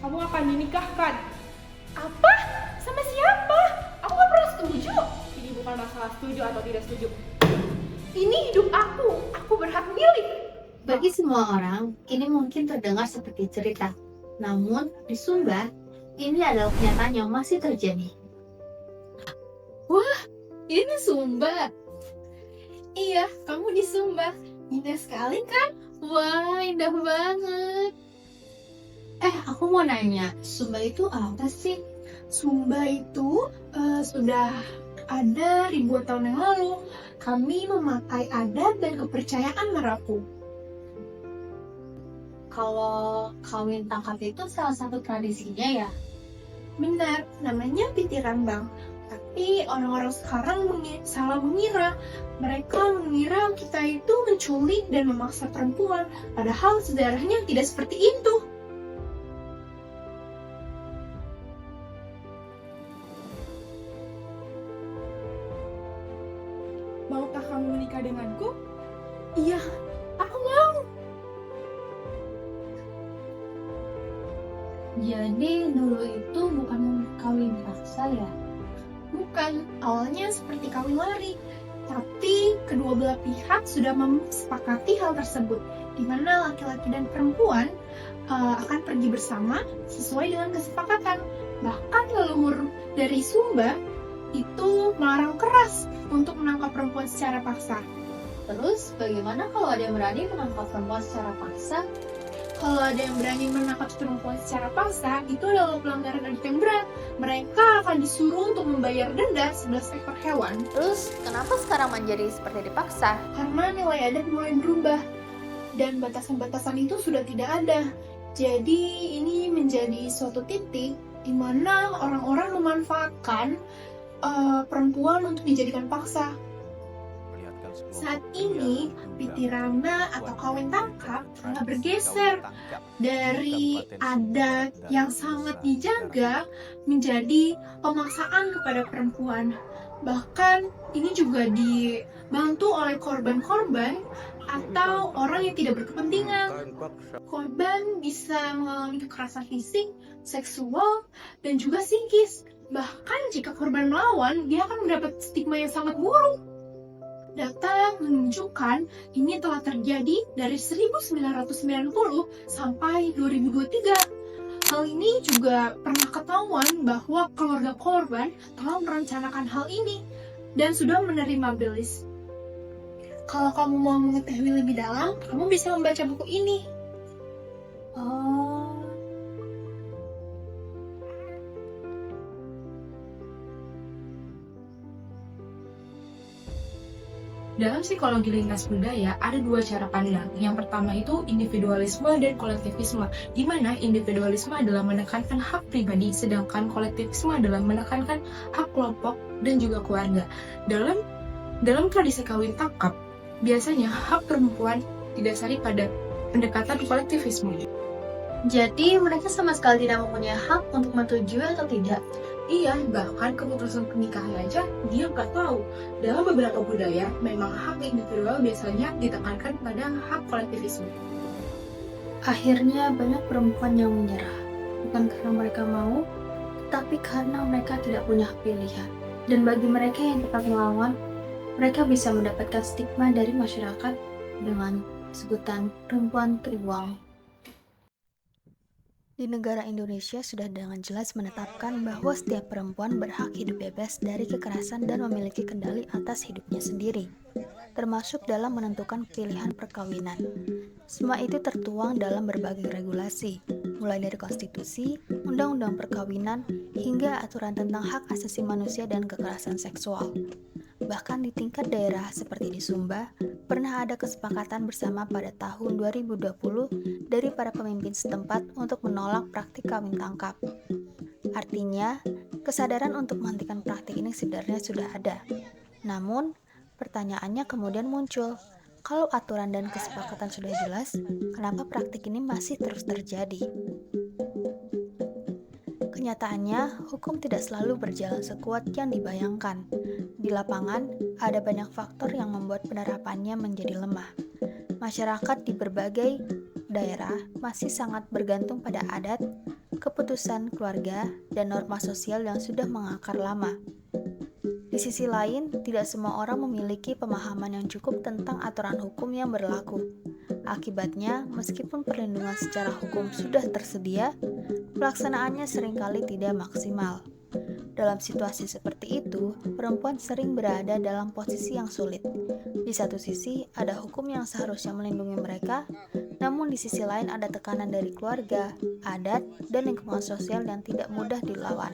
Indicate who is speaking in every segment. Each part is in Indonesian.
Speaker 1: kamu akan dinikahkan. Apa? Sama siapa? Aku gak pernah setuju. Ini bukan masalah setuju atau tidak setuju. Ini hidup aku berhak milih.
Speaker 2: Bagi semua orang, ini mungkin terdengar seperti cerita. Namun, di Sumba, ini adalah kenyataan yang masih terjadi. Wah, ini Sumba.
Speaker 1: Iya, kamu di Sumba. Indah sekali kan?
Speaker 2: Wah, indah banget. Aku mau nanya, Sumba itu apa sih?
Speaker 1: Sumba itu sudah ada ribuan tahun yang lalu. Kami memakai adat dan kepercayaan Marapu.
Speaker 2: Kalau kawin tangkap itu salah satu tradisinya ya?
Speaker 1: Benar, namanya Pitirambang. Tapi orang-orang sekarang salah mengira. Mereka mengira kita itu menculik dan memaksa perempuan. Padahal sejarahnya tidak seperti itu. Maukah kamu menikah denganku? Iya, aku mau.
Speaker 2: Jadi dulu itu bukan kawin paksa ya?
Speaker 1: Bukan, awalnya seperti kawin lari. Tapi kedua belah pihak sudah memsepakati hal tersebut, di mana laki-laki dan perempuan akan pergi bersama sesuai dengan kesepakatan. Bahkan leluhur dari Sumba itu melarang keras untuk menangkap perempuan secara paksa.
Speaker 2: Terus bagaimana kalau ada yang berani menangkap perempuan secara paksa?
Speaker 1: Kalau ada yang berani menangkap perempuan secara paksa, itu adalah pelanggaran adat yang berat. Mereka akan disuruh untuk membayar denda 11 ekor hewan.
Speaker 3: Terus, kenapa sekarang menjadi seperti dipaksa?
Speaker 1: Karena nilai adat mulai berubah dan batasan-batasan itu sudah tidak ada. Jadi ini menjadi suatu titik di mana orang-orang memanfaatkan perempuan untuk dijadikan paksa. Saat ini, pitirana atau kawin tangkap telah bergeser dari adat yang sangat dijaga menjadi pemaksaan kepada perempuan. Bahkan ini juga dibantu oleh korban-korban atau orang yang tidak berkepentingan. Korban bisa mengalami kekerasan fisik, seksual, dan juga psikis. Bahkan jika korban melawan, dia akan mendapat stigma yang sangat buruk. Data menunjukkan ini telah terjadi dari 1990 sampai 2023. Hal ini juga pernah ketahuan bahwa keluarga korban telah merencanakan hal ini dan sudah menerima belis. Kalau kamu mau mengetahui lebih dalam, kamu bisa membaca buku ini.
Speaker 2: Oh,
Speaker 4: Dalam psikologi lintas budaya, ada dua cara pandang. Yang pertama itu individualisme dan kolektivisme, di mana individualisme adalah menekankan hak pribadi, sedangkan kolektivisme adalah menekankan hak kelompok dan juga keluarga. Dalam tradisi kawin tangkap, biasanya hak perempuan didasari pada pendekatan kolektivisme.
Speaker 2: jadi mereka sama sekali tidak mempunyai hak untuk menyetujui atau tidak.
Speaker 4: Iya, bahkan keputusan pernikahan aja dia nggak tahu. Dalam beberapa budaya, memang hak individual biasanya ditekankan pada hak kolektivisme.
Speaker 2: Akhirnya banyak perempuan yang menyerah, bukan karena mereka mau, tetapi karena mereka tidak punya pilihan. Dan bagi mereka yang tetap melawan, mereka bisa mendapatkan stigma dari masyarakat dengan sebutan perempuan beruang.
Speaker 3: Di negara Indonesia sudah dengan jelas menetapkan bahwa setiap perempuan berhak hidup bebas dari kekerasan dan memiliki kendali atas hidupnya sendiri, termasuk dalam menentukan pilihan perkawinan. Semua itu tertuang dalam berbagai regulasi, mulai dari konstitusi, undang-undang perkawinan, hingga aturan tentang hak asasi manusia dan kekerasan seksual. Bahkan di tingkat daerah seperti di Sumba, pernah ada kesepakatan bersama pada tahun 2020 dari para pemimpin setempat untuk menolak praktik kawin tangkap. Artinya, kesadaran untuk menghentikan praktik ini sebenarnya sudah ada. Namun, pertanyaannya kemudian muncul, kalau aturan dan kesepakatan sudah jelas, kenapa praktik ini masih terus terjadi? Kenyataannya, hukum tidak selalu berjalan sekuat yang dibayangkan. Di lapangan, ada banyak faktor yang membuat penerapannya menjadi lemah. Masyarakat di berbagai daerah masih sangat bergantung pada adat, keputusan keluarga, dan norma sosial yang sudah mengakar lama. Di sisi lain, tidak semua orang memiliki pemahaman yang cukup tentang aturan hukum yang berlaku. Akibatnya, meskipun perlindungan secara hukum sudah tersedia, pelaksanaannya seringkali tidak maksimal. Dalam situasi seperti itu, perempuan sering berada dalam posisi yang sulit. Di satu sisi, ada hukum yang seharusnya melindungi mereka, namun di sisi lain ada tekanan dari keluarga, adat, dan lingkungan sosial yang tidak mudah dilawan.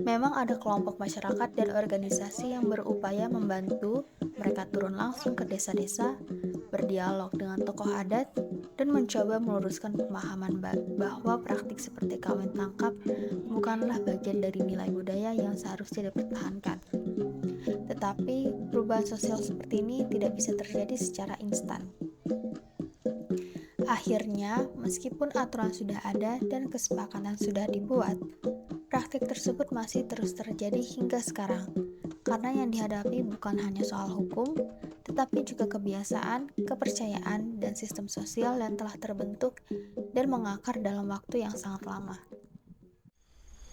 Speaker 3: Memang ada kelompok masyarakat dan organisasi yang berupaya membantu mereka turun langsung ke desa-desa, berdialog dengan tokoh adat, dan mencoba meluruskan pemahaman bahwa praktik seperti kawin tangkap bukanlah bagian dari nilai budaya yang seharusnya dipertahankan. Tetapi, perubahan sosial seperti ini tidak bisa terjadi secara instan. Akhirnya, meskipun aturan sudah ada dan kesepakatan sudah dibuat, praktik tersebut masih terus terjadi hingga sekarang, karena yang dihadapi bukan hanya soal hukum, tetapi juga kebiasaan, kepercayaan, dan sistem sosial yang telah terbentuk dan mengakar dalam waktu yang sangat lama.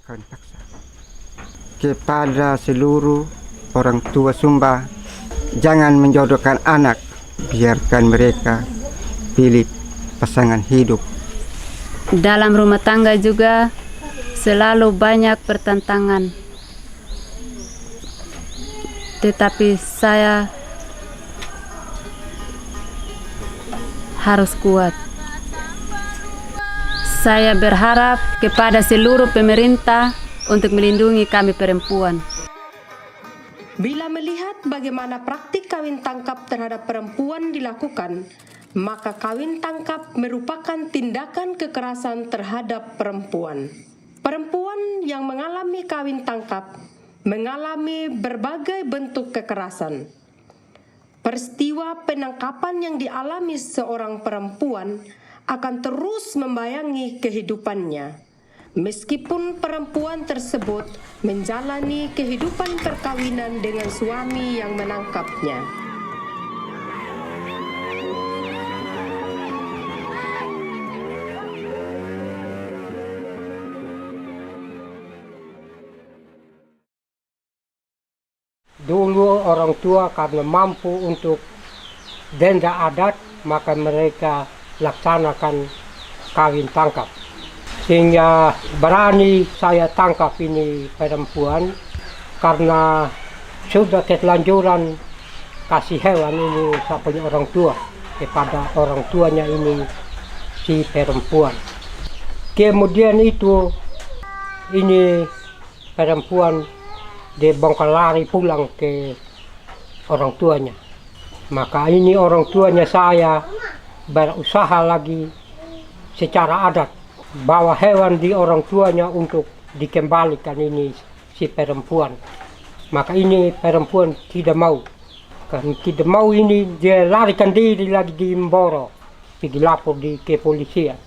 Speaker 5: Kawin paksa. Kepada seluruh orang tua Sumba, jangan menjodohkan anak, biarkan mereka pilih pasangan hidup.
Speaker 6: Dalam rumah tangga juga selalu banyak pertentangan. Tetapi saya harus kuat. Saya berharap kepada seluruh pemerintah untuk melindungi kami perempuan.
Speaker 7: Bila melihat bagaimana praktik kawin tangkap terhadap perempuan dilakukan, maka kawin tangkap merupakan tindakan kekerasan terhadap perempuan. Perempuan yang mengalami kawin tangkap mengalami berbagai bentuk kekerasan. Peristiwa penangkapan yang dialami seorang perempuan akan terus membayangi kehidupannya, meskipun perempuan tersebut menjalani kehidupan perkawinan dengan suami yang menangkapnya.
Speaker 8: Dulu orang tua karena mampu untuk denda adat, maka mereka laksanakan kawin tangkap. Sehingga berani saya tangkap ini perempuan karena sudah ketelanjuran kasih hewan ini saya punya orang tua kepada orang tuanya ini si perempuan. Kemudian itu ini perempuan dibongkar lari pulang ke orang tuanya. Maka ini orang tuanya saya berusaha lagi secara adat bawa hewan di orang tuanya untuk dikembalikan ini si perempuan. Maka ini perempuan tidak mau. Kan tidak mau ini dia larikan diri lagi di Mboro, pergi lapor di kepolisian.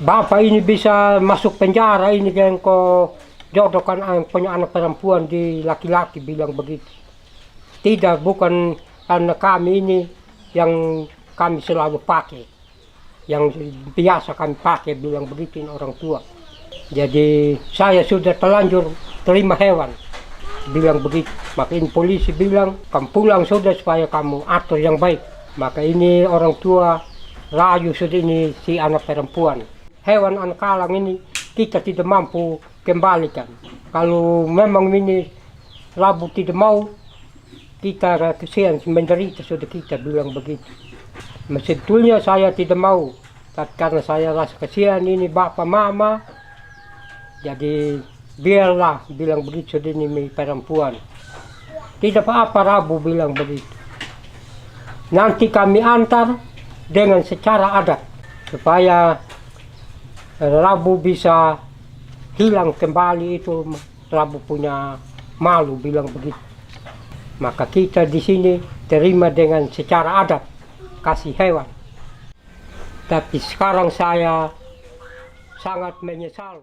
Speaker 8: Bapak ini bisa masuk penjara ini kan kok jodohkan punya anak perempuan di laki-laki, bilang begitu. Tidak, bukan karena kami ini yang kami selalu pakai, yang biasa kami pakai, bilang begitu orang tua. Jadi saya sudah terlanjur terima hewan, bilang begitu. Maka ini polisi bilang, kamu pulang sudah supaya kamu atur yang baik. Maka ini orang tua rayu sudah ini si anak perempuan. Hewan anak kalang ini kita tidak mampu kembalikan. Kalau memang ini Rabu tidak mau, kita kesian menderita sudah, kita bilang begitu. Sebetulnya saya tidak mau, tapi karena saya rasa kesian ini bapak mama, jadi biarlah, bilang begitu sudah ini perempuan. Tidak apa-apa Rabu, bilang begitu. Nanti kami antar dengan secara adat supaya Rabu bisa hilang kembali, itu Rabu punya malu, bilang begitu. Maka kita di sini terima dengan secara adat, kasih hewan. Tapi sekarang saya sangat menyesal.